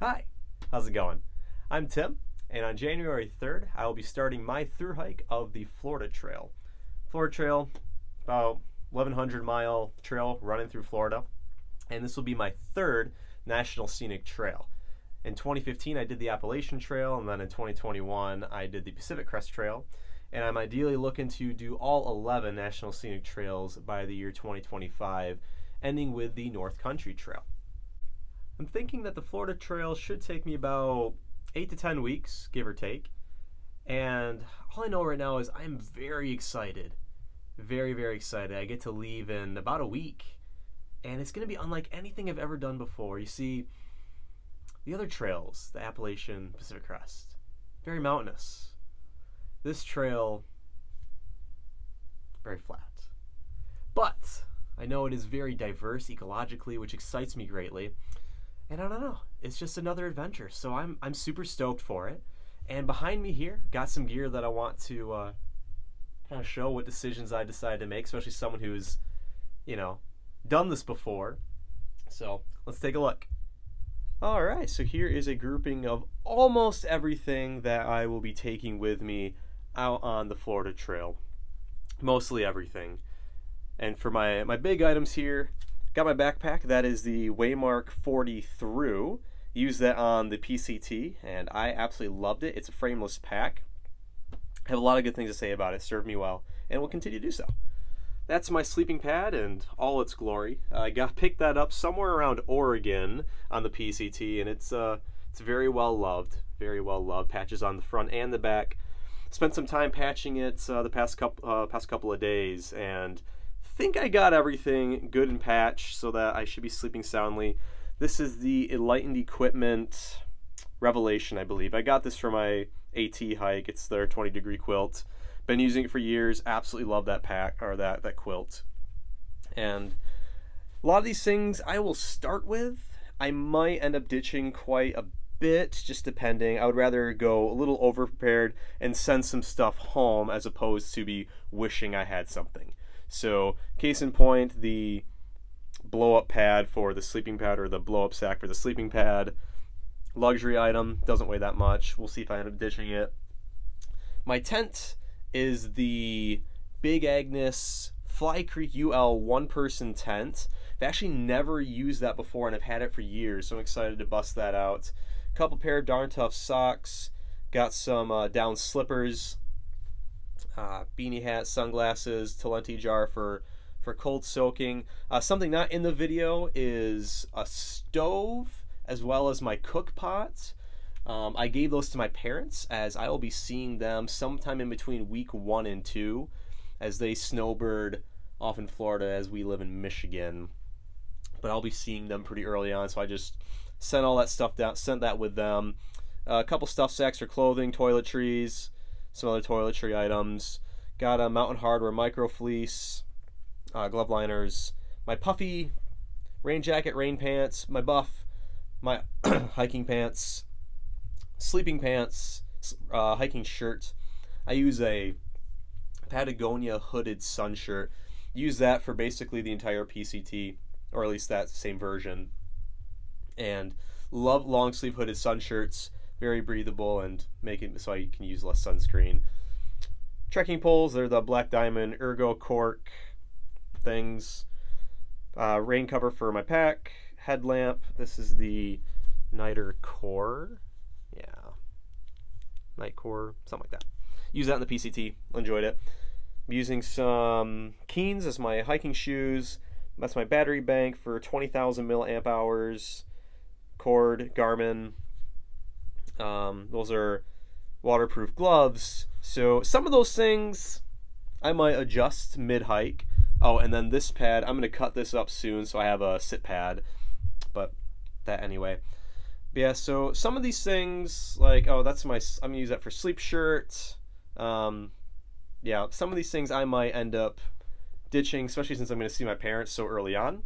Hi, how's it going? I'm Tim, and on January 3rd, I will be starting my through hike of the Florida Trail. Florida Trail, about 1,100-mile trail running through Florida, and this will be my third National Scenic Trail. In 2015, I did the Appalachian Trail, and then in 2021, I did the Pacific Crest Trail, and I'm ideally looking to do all 11 National Scenic Trails by the year 2025, ending with the North Country Trail. I'm thinking that the Florida Trail should take me about 8 to 10 weeks, give or take. And all I know right now is I'm very excited. Very, very excited. I get to leave in about a week. And it's going to be unlike anything I've ever done before. You see, the other trails, the Appalachian, Pacific Crest, very mountainous. This trail, very flat. But I know it is very diverse ecologically, which excites me greatly. And I don't know, it's just another adventure, so I'm super stoked for it. And behind me here, got some gear that I want to kind of show what decisions I decided to make, especially someone who's, done this before. So let's take a look. All right, so here is a grouping of almost everything that I will be taking with me out on the Florida Trail. Mostly everything. And for my big items here, got my backpack. That is the Waymark 40 Thru. Used that on the PCT, and I absolutely loved it. It's a frameless pack. I have a lot of good things to say about it. Served me well, and will continue to do so. That's my sleeping pad and all its glory. I picked that up somewhere around Oregon on the PCT, and it's very well loved. Very well loved. Patches on the front and the back. Spent some time patching it the past couple of days, and think I got everything good and patched so that I should be sleeping soundly. This is the Enlightened Equipment Revelation, I believe. I got this for my AT hike. It's their 20-degree quilt. Been using it for years. Absolutely love that pack, or that quilt. And a lot of these things I will start with. I might end up ditching quite a bit, just depending. I would rather go a little over-prepared and send some stuff home as opposed to be wishing I had something. So, case in point, the blow-up pad for the sleeping pad, or the blow-up sack for the sleeping pad. Luxury item, doesn't weigh that much. We'll see if I end up ditching it. My tent is the Big Agnes Fly Creek UL one-person tent. I've actually never used that before, and I've had it for years, so I'm excited to bust that out. A couple pair of Darn Tough socks. Got some down slippers. Beanie hat, sunglasses, Talenti jar for cold soaking. Something not in the video is a stove as well as my cook pot. I gave those to my parents as I will be seeing them sometime in between week 1 and 2 as they snowbird off in Florida as we live in Michigan. But I'll be seeing them pretty early on, so I just sent all that stuff down, sent that with them. A couple stuff sacks for clothing, toiletries, some other toiletry items. Got a Mountain Hardwear micro fleece, glove liners, my puffy rain jacket, rain pants, my buff, my hiking pants, sleeping pants, hiking shirt. I use a Patagonia hooded sun shirt. Use that for basically the entire PCT, or at least that same version. And love long sleeve hooded sun shirts. Very breathable and make it so I can use less sunscreen. Trekking poles, they're the Black Diamond Ergo Cork things. Rain cover for my pack. Headlamp, this is the Niter Core. Yeah. Night Core, something like that. Use that in the PCT, enjoyed it. I'm using some Keens as my hiking shoes. That's my battery bank for 20,000 milliamp hours. Cord, Garmin. Those are waterproof gloves. So some of those things I might adjust mid-hike. Oh, and then this pad, I'm going to cut this up soon so I have a sit pad. But that anyway. But yeah, so some of these things, like, oh, that's my, I'm going to use that for sleep shirt. Yeah, some of these things I might end up ditching, especially since I'm going to see my parents so early on.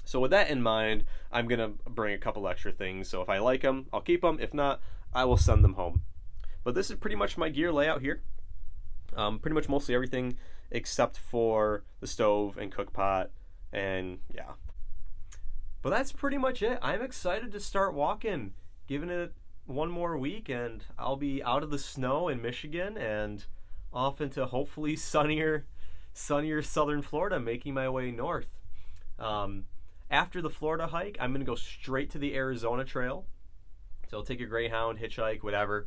So with that in mind, I'm going to bring a couple extra things. So if I like them, I'll keep them. If not, I will send them home. But this is pretty much my gear layout here. Pretty much mostly everything except for the stove and cook pot, and yeah. But that's pretty much it. I'm excited to start walking giving it one more week, and I'll be out of the snow in Michigan and off into hopefully sunnier southern Florida, making my way north. After the Florida hike, I'm going to go straight to the Arizona Trail. So I'll take a Greyhound, hitchhike, whatever,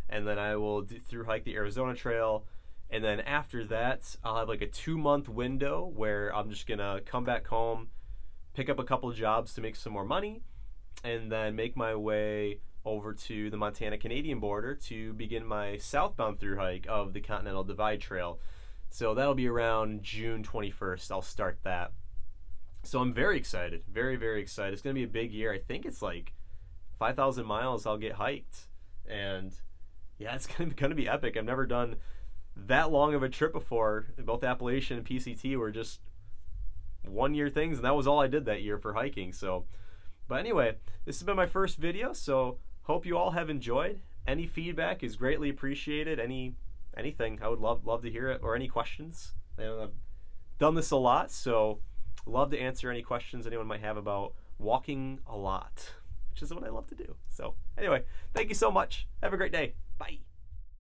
and then I will through hike the Arizona Trail. And then after that, I'll have like a 2-month window where I'm just going to come back home, pick up a couple of jobs to make some more money, and then make my way over to the Montana-Canadian border to begin my southbound through hike of the Continental Divide Trail. So that'll be around June 21st. I'll start that. So I'm very excited, very, very excited. It's going to be a big year. I think it's like 5,000 miles I'll get hiked. And yeah, it's going to be epic. I've never done that long of a trip before. Both Appalachian and PCT were just one-year things, and that was all I did that year for hiking. So, but anyway, this has been my first video, so hope you all have enjoyed. Any feedback is greatly appreciated. Anything, I would love to hear it, or any questions. I've done this a lot, so love to answer any questions anyone might have about walking a lot, which is what I love to do. So anyway, thank you so much. Have a great day. Bye.